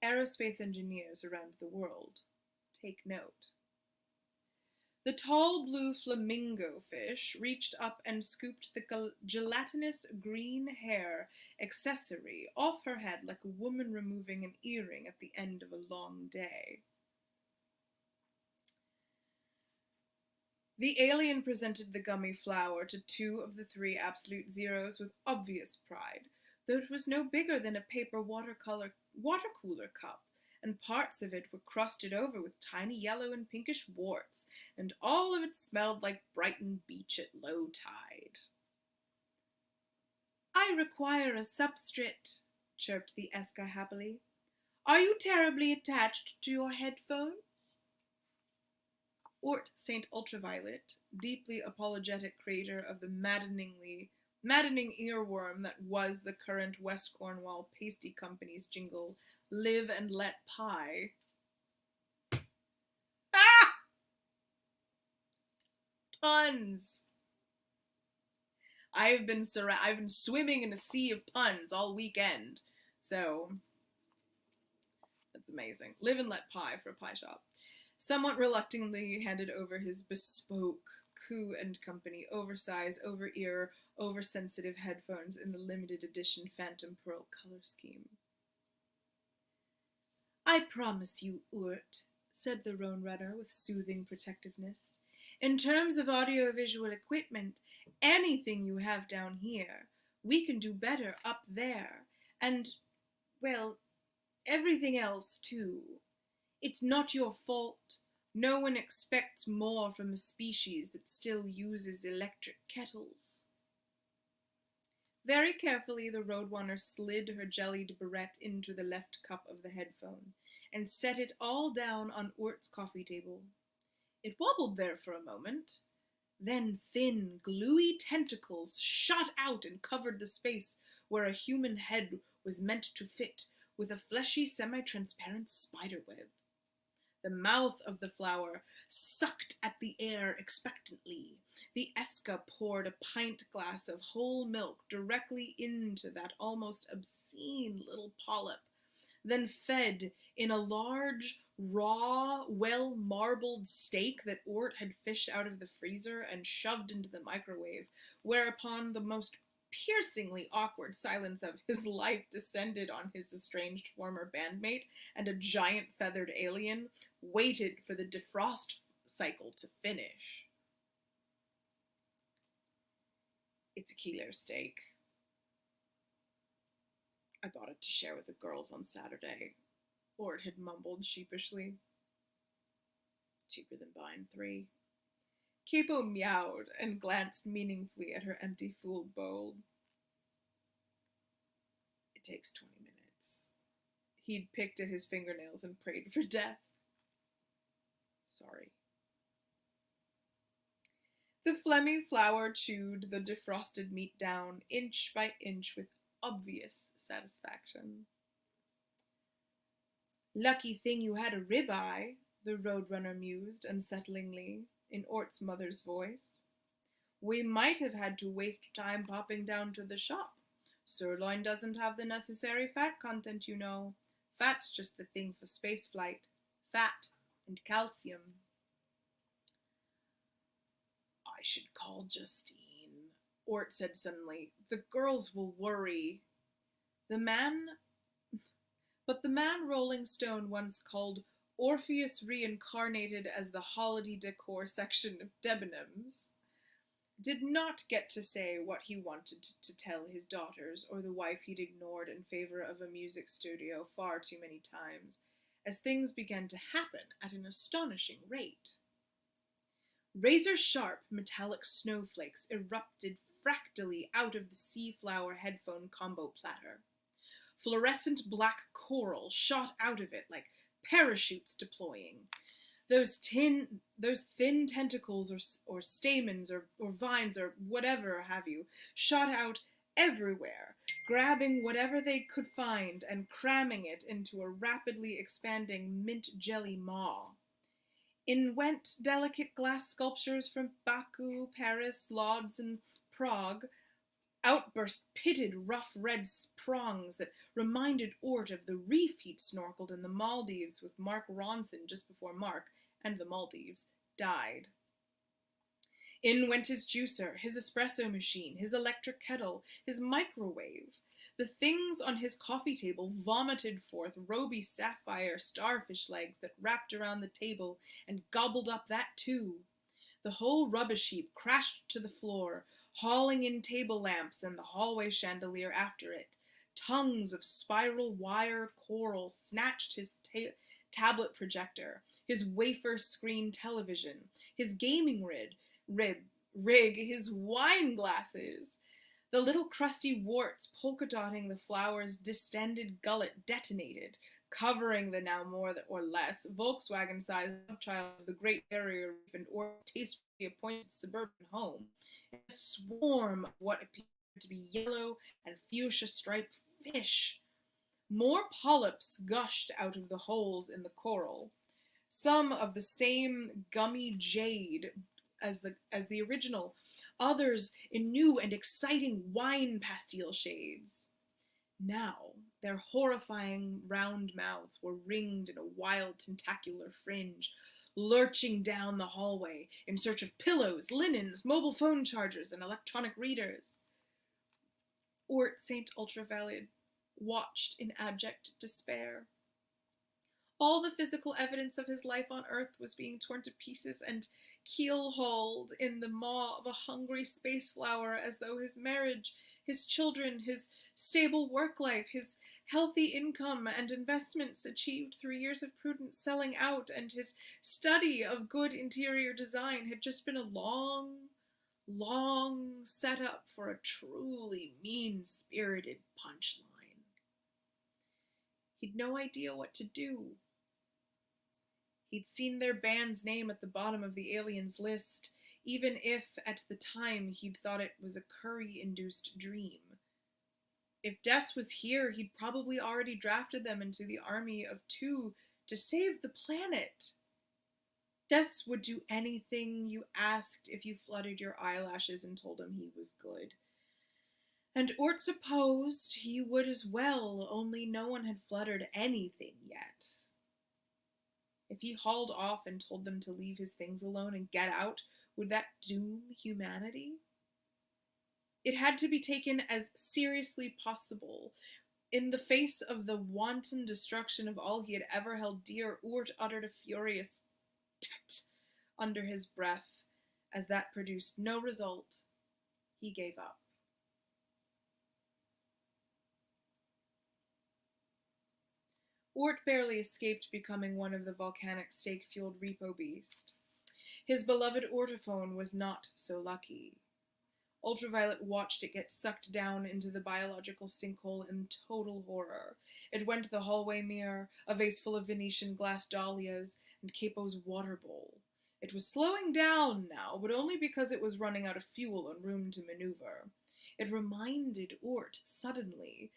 Aerospace engineers around the world, take note. The tall blue flamingo fish reached up and scooped the gelatinous green hair accessory off her head like a woman removing an earring at the end of a long day. The alien presented the gummy flower to two of the three absolute zeros with obvious pride, though it was no bigger than a paper water cooler cup, and parts of it were crusted over with tiny yellow and pinkish warts, and all of it smelled like Brighton Beach at low tide. "I require a substrate," chirped the Eska happily. "Are you terribly attached to your headphones?" St. Ultraviolet, deeply apologetic creator of the maddening earworm that was the current West Cornwall Pasty Company's jingle, "Live and Let Pie." Ah! Puns! I've been swimming in a sea of puns all weekend, so that's amazing. Live and let pie for a pie shop. Somewhat reluctantly handed over his bespoke Coup and Company oversized, over-ear, oversensitive headphones in the limited edition Phantom Pearl color scheme. "I promise you, Urt," said the Roadrunner with soothing protectiveness, "in terms of audiovisual equipment, anything you have down here, we can do better up there, and, well, everything else too. It's not your fault. No one expects more from a species that still uses electric kettles." Very carefully, the Roadrunner slid her jellied barrette into the left cup of the headphone and set it all down on Urt's coffee table. It wobbled there for a moment. Then thin, gluey tentacles shot out and covered the space where a human head was meant to fit with a fleshy, semi-transparent spiderweb. The mouth of the flower sucked at the air expectantly. The Eska poured a pint glass of whole milk directly into that almost obscene little polyp, then fed in a large, raw, well-marbled steak that Urt had fished out of the freezer and shoved into the microwave, whereupon the most piercingly awkward silence of his life descended on his estranged former bandmate, and a giant feathered alien waited for the defrost cycle to finish. "It's a kilo steak. I bought it to share with the girls on Saturday," Urt had mumbled sheepishly. "Cheaper than buying 3. Capo meowed and glanced meaningfully at her empty food bowl. "It takes 20 minutes. He'd picked at his fingernails and prayed for death. "Sorry." The phlegmy flower chewed the defrosted meat down, inch by inch, with obvious satisfaction. "Lucky thing you had a ribeye," the Roadrunner mused unsettlingly, in Urt's mother's voice. "We might have had to waste time popping down to the shop. Sirloin doesn't have the necessary fat content, you know. Fat's just the thing for spaceflight. Fat and calcium." "I should call Justine," Urt said suddenly. "The girls will worry." But the man Rolling Stone once called Orpheus reincarnated as the holiday decor section of Debenhams did not get to say what he wanted to tell his daughters or the wife he'd ignored in favor of a music studio far too many times, as things began to happen at an astonishing rate. Razor-sharp metallic snowflakes erupted fractally out of the sea-flower headphone combo platter. Fluorescent black coral shot out of it like parachutes deploying. Those thin tentacles or stamens or vines or whatever have you shot out everywhere, grabbing whatever they could find and cramming it into a rapidly expanding mint jelly maw. In went delicate glass sculptures from Baku, Paris, Lodz, and Prague. Out burst pitted rough red prongs that reminded Ort of the reef he'd snorkeled in the Maldives with Mark Ronson just before Mark and the Maldives died. In went his juicer, his espresso machine, his electric kettle, his microwave. The things on his coffee table vomited forth ruby sapphire starfish legs that wrapped around the table and gobbled up that too. The whole rubbish heap crashed to the floor, hauling in table lamps and the hallway chandelier after it. Tongues of spiral wire coral snatched his tablet projector, his wafer screen television, his gaming rig, his wine glasses. The little crusty warts polka dotting the flower's distended gullet detonated, covering the now more or less Volkswagen-sized child of the Great Barrier Reef and Ort's tastefully appointed suburban home, and a swarm of what appeared to be yellow and fuchsia-striped fish. More polyps gushed out of the holes in the coral, some of the same gummy jade as the original, others in new and exciting wine pastille shades. Now, their horrifying round mouths were ringed in a wild tentacular fringe, lurching down the hallway in search of pillows, linens, mobile phone chargers, and electronic readers. Ort St. Ultraviolet watched in abject despair. All the physical evidence of his life on Earth was being torn to pieces and keel-hauled in the maw of a hungry space flower, as though his marriage, his children, his stable work life, his healthy income and investments achieved through years of prudent selling out, and his study of good interior design had just been a long setup for a truly mean-spirited punchline. He'd no idea what to do. He'd seen their band's name at the bottom of the aliens' list, even if, at the time, he'd thought it was a curry-induced dream. If Des was here, he'd probably already drafted them into the army of two to save the planet. Des would do anything you asked if you fluttered your eyelashes and told him he was good. And Ort supposed he would as well, only no one had fluttered anything yet. If he hauled off and told them to leave his things alone and get out, would that doom humanity? It had to be taken as seriously possible. In the face of the wanton destruction of all he had ever held dear, Ort uttered a furious tut under his breath. As that produced no result, he gave up. Ort barely escaped becoming one of the volcanic stake-fueled repo beast. His beloved ortophone was not so lucky. Ultraviolet watched it get sucked down into the biological sinkhole in total horror. It went to the hallway mirror, a vase full of Venetian glass dahlias, and Capo's water bowl. It was slowing down now, but only because it was running out of fuel and room to maneuver. It reminded Ort, suddenly,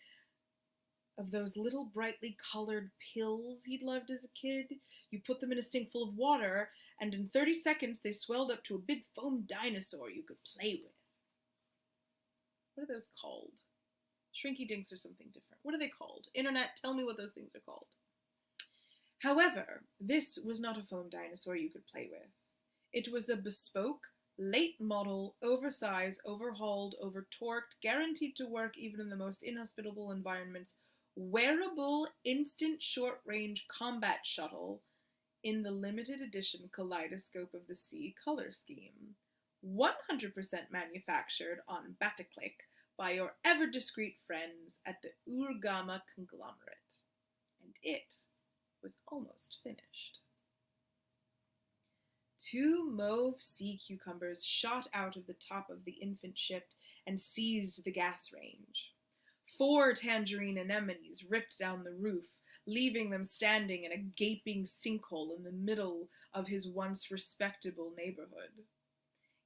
of those little brightly colored pills he'd loved as a kid. You put them in a sink full of water, and in 30 seconds they swelled up to a big foam dinosaur you could play with. What are those called? Shrinky dinks or something different. What are they called? Internet, tell me what those things are called. However, this was not a foam dinosaur you could play with. It was a bespoke, late model, oversized, overhauled, over-torqued, guaranteed to work even in the most inhospitable environments, wearable, instant short-range combat shuttle in the limited edition Kaleidoscope of the Sea color scheme. 100% manufactured on Bataclick by your ever discreet friends at the Urgama conglomerate. And it was almost finished. 2 mauve sea cucumbers shot out of the top of the infant ship and seized the gas range. 4 tangerine anemones ripped down the roof, leaving them standing in a gaping sinkhole in the middle of his once respectable neighborhood.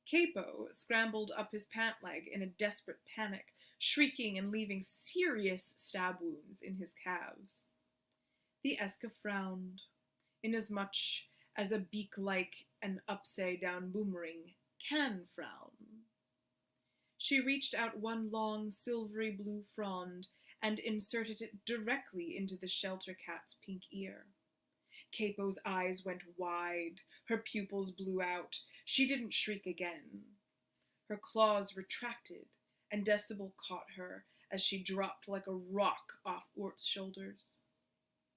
Capo scrambled up his pant leg in a desperate panic, shrieking and leaving serious stab wounds in his calves. The Eska frowned, inasmuch as a beak-like and upside-down boomerang can frown. She reached out one long, silvery blue frond and inserted it directly into the shelter cat's pink ear. Capo's eyes went wide, her pupils blew out. She didn't shriek again. Her claws retracted, and Decibel caught her as she dropped like a rock off Ort's shoulders.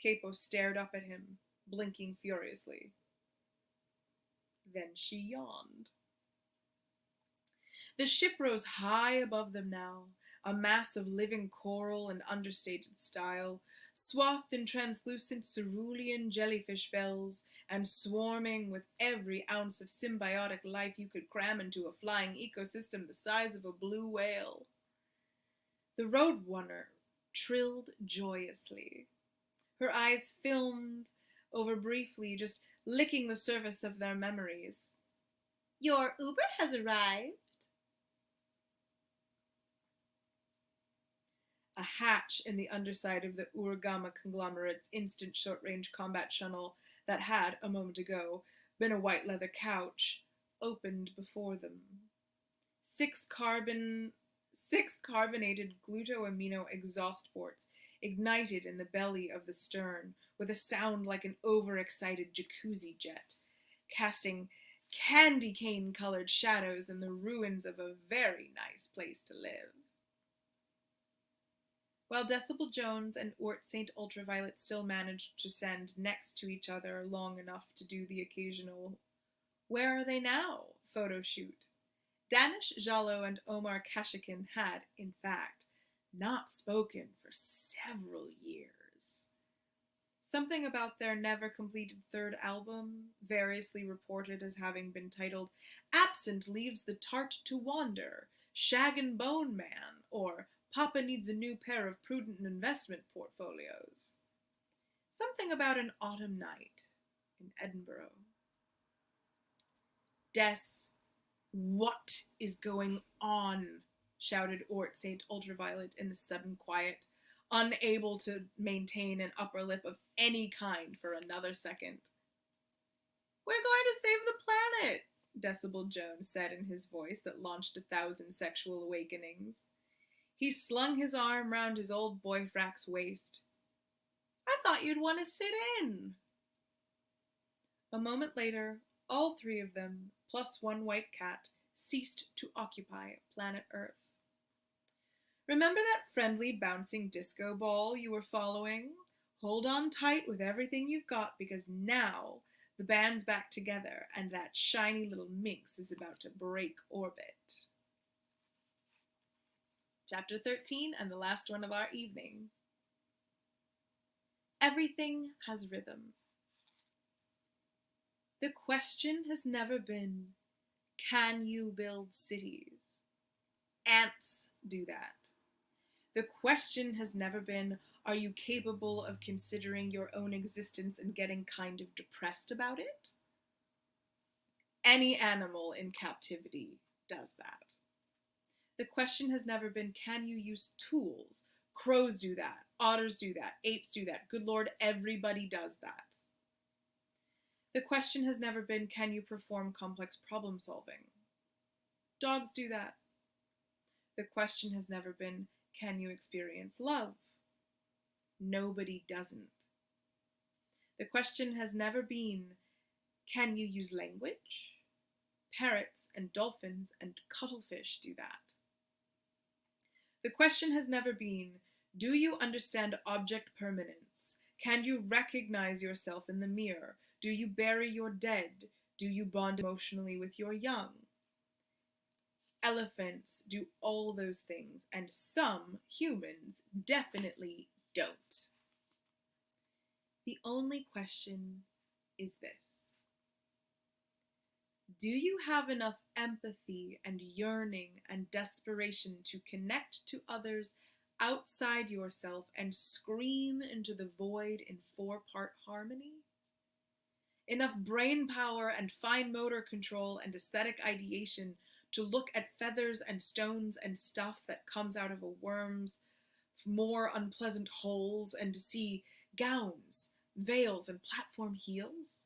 Capo stared up at him, blinking furiously. Then she yawned. The ship rose high above them now, a mass of living coral and understated style, swathed in translucent cerulean jellyfish bells, and swarming with every ounce of symbiotic life you could cram into a flying ecosystem the size of a blue whale. The Roadrunner trilled joyously. Her eyes filmed over briefly, just licking the surface of their memories. Your Uber has arrived. A hatch in the underside of the Urgama conglomerate's instant short-range combat shuttle that had, a moment ago, been a white leather couch, opened before them. 6 carbonated glutoamino exhaust ports ignited in the belly of the stern with a sound like an overexcited jacuzzi jet, casting candy cane-colored shadows in the ruins of a very nice place to live. While Decibel Jones and Ort St. Ultraviolet still managed to stand next to each other long enough to do the occasional "Where are they now?" photo shoot, Danish Jallo and Omar Kashikin had, in fact, not spoken for several years. Something about their never-completed 3rd album, variously reported as having been titled "Absent Leaves the Tart to Wander," "Shag and Bone Man," or "Papa Needs a New Pair of Prudent Investment Portfolios." Something about an autumn night in Edinburgh. Des, what is going on? Shouted Ort St. Ultraviolet in the sudden quiet, unable to maintain an upper lip of any kind for another second. We're going to save the planet, Decibel Jones said in his voice that launched 1,000 sexual awakenings. He slung his arm round his old boyfriend's waist. I thought you'd want to sit in. A moment later, all 3 of them, plus 1 white cat, ceased to occupy planet Earth. Remember that friendly bouncing disco ball you were following? Hold on tight with everything you've got, because now the band's back together and that shiny little minx is about to break orbit. Chapter 13, and the last one of our evening. Everything has rhythm. The question has never been, can you build cities? Ants do that. The question has never been, are you capable of considering your own existence and getting kind of depressed about it? Any animal in captivity does that. The question has never been, can you use tools? Crows do that. Otters do that. Apes do that. Good Lord, everybody does that. The question has never been, can you perform complex problem solving? Dogs do that. The question has never been, can you experience love? Nobody doesn't. The question has never been, can you use language? Parrots and dolphins and cuttlefish do that. The question has never been, do you understand object permanence? Can you recognize yourself in the mirror? Do you bury your dead? Do you bond emotionally with your young? elephants do all those things, and some humans definitely don't. The only question is this: do you have enough empathy and yearning and desperation to connect to others outside yourself and scream into the void in four-part harmony? Enough brain power and fine motor control and aesthetic ideation to look at feathers and stones and stuff that comes out of a worm's more unpleasant holes and to see gowns, veils, and platform heels?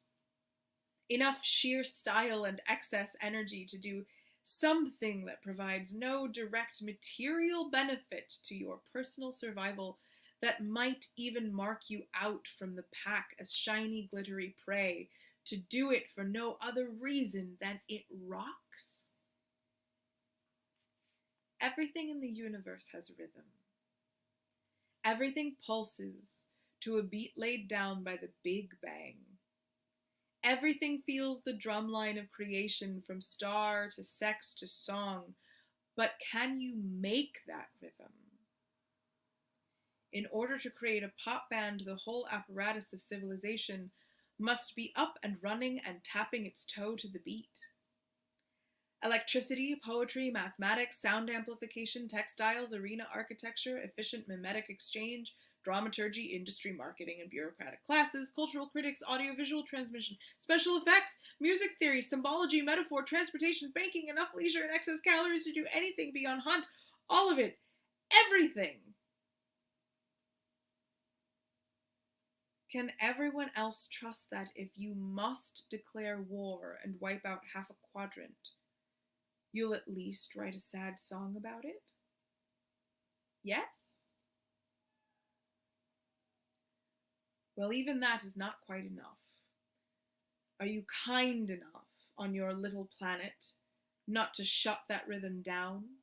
Enough sheer style and excess energy to do something that provides no direct material benefit to your personal survival, that might even mark you out from the pack as shiny, glittery prey, to do it for no other reason than it rocks? Everything in the universe has rhythm. Everything pulses to a beat laid down by the Big Bang. Everything feels the drumline of creation from star to sex to song, but can you make that rhythm? In order to create a pop band, the whole apparatus of civilization must be up and running and tapping its toe to the beat. Electricity, poetry, mathematics, sound amplification, textiles, arena architecture, efficient mimetic exchange, dramaturgy, industry, marketing, and bureaucratic classes, cultural critics, audiovisual transmission, special effects, music theory, symbology, metaphor, transportation, banking, enough leisure and excess calories to do anything beyond hunt. All of it. Everything. Can everyone else trust that if you must declare war and wipe out half a quadrant, you'll at least write a sad song about it? Yes? Well, even that is not quite enough. Are you kind enough on your little planet not to shut that rhythm down?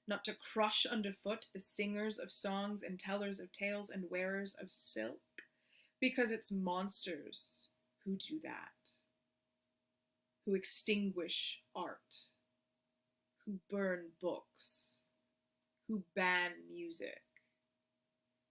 Not to crush underfoot the singers of songs and tellers of tales and wearers of silk? Because it's monsters who do that, who extinguish art, who burn books, who ban music,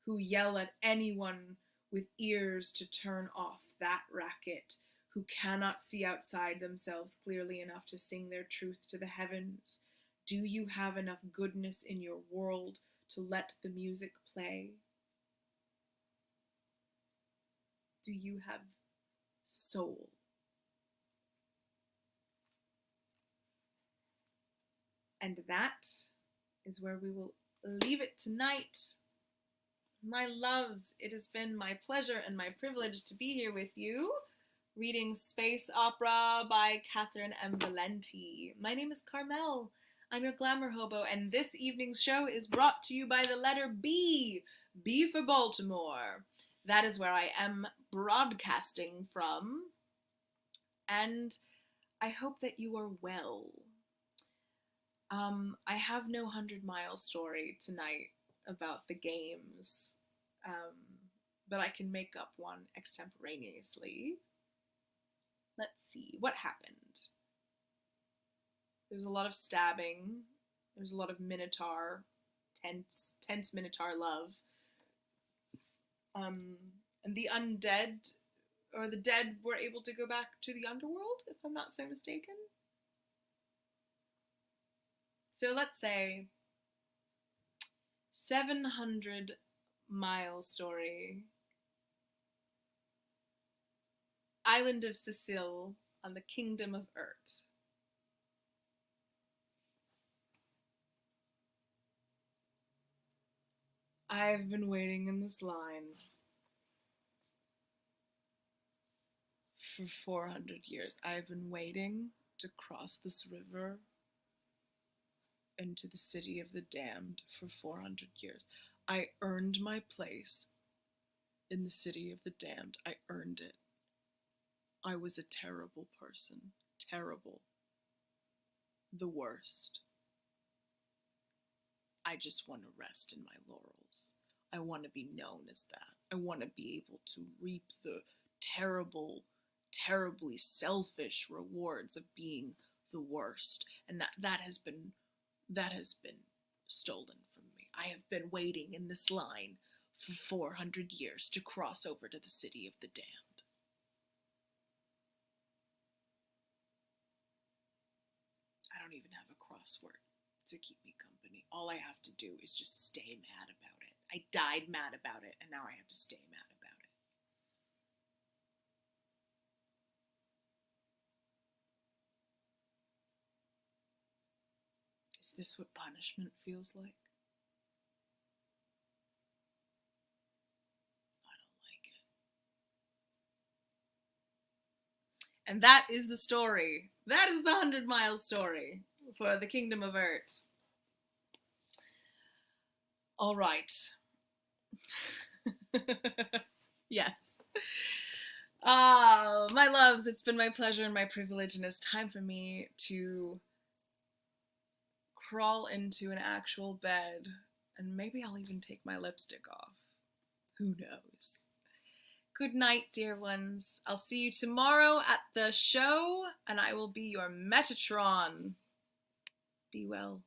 who yell at anyone with ears to turn off that racket, who cannot see outside themselves clearly enough to sing their truth to the heavens. Do you have enough goodness in your world to let the music play? Do you have soul? And that is where we will leave it tonight. My loves, it has been my pleasure and my privilege to be here with you, reading Space Opera by Catherynne M. Valente. My name is Carmel. I'm your Glamour Hobo, and this evening's show is brought to you by the letter B. B for Baltimore. That is where I am broadcasting from, and I hope that you are well. I have no 100-mile story tonight about the games, but I can make up one extemporaneously. Let's see, what happened? There's a lot of stabbing, there's a lot of Minotaur, tense Minotaur love. And the undead, or the dead, were able to go back to the underworld, if I'm not so mistaken. So let's say 700-mile story. Island of Sicily on the Kingdom of Urt. I've been waiting in this line for 400 years. I've been waiting to cross this river into the city of the damned for 400 years. I earned my place in the city of the damned. I earned it. I was a terrible person. Terrible. The worst. I just want to rest in my laurels. I want to be known as that. I want to be able to reap the terribly selfish rewards of being the worst. And that has been that has been stolen from me. I have been waiting in this line for 400 years to cross over to the city of the damned. I don't even have a crossword to keep me company. All I have to do is just stay mad about it. I died mad about it, and now I have to stay mad about it. Is this what punishment feels like? I don't like it. And that is the story. That is the 100-mile story for the Kingdom of Urt. All right. Yes. My loves, it's been my pleasure and my privilege, and it's time for me to crawl into an actual bed, and maybe I'll even take my lipstick off. Who knows? Good night, dear ones. I'll see you tomorrow at the show, and I will be your Metatron. Be well.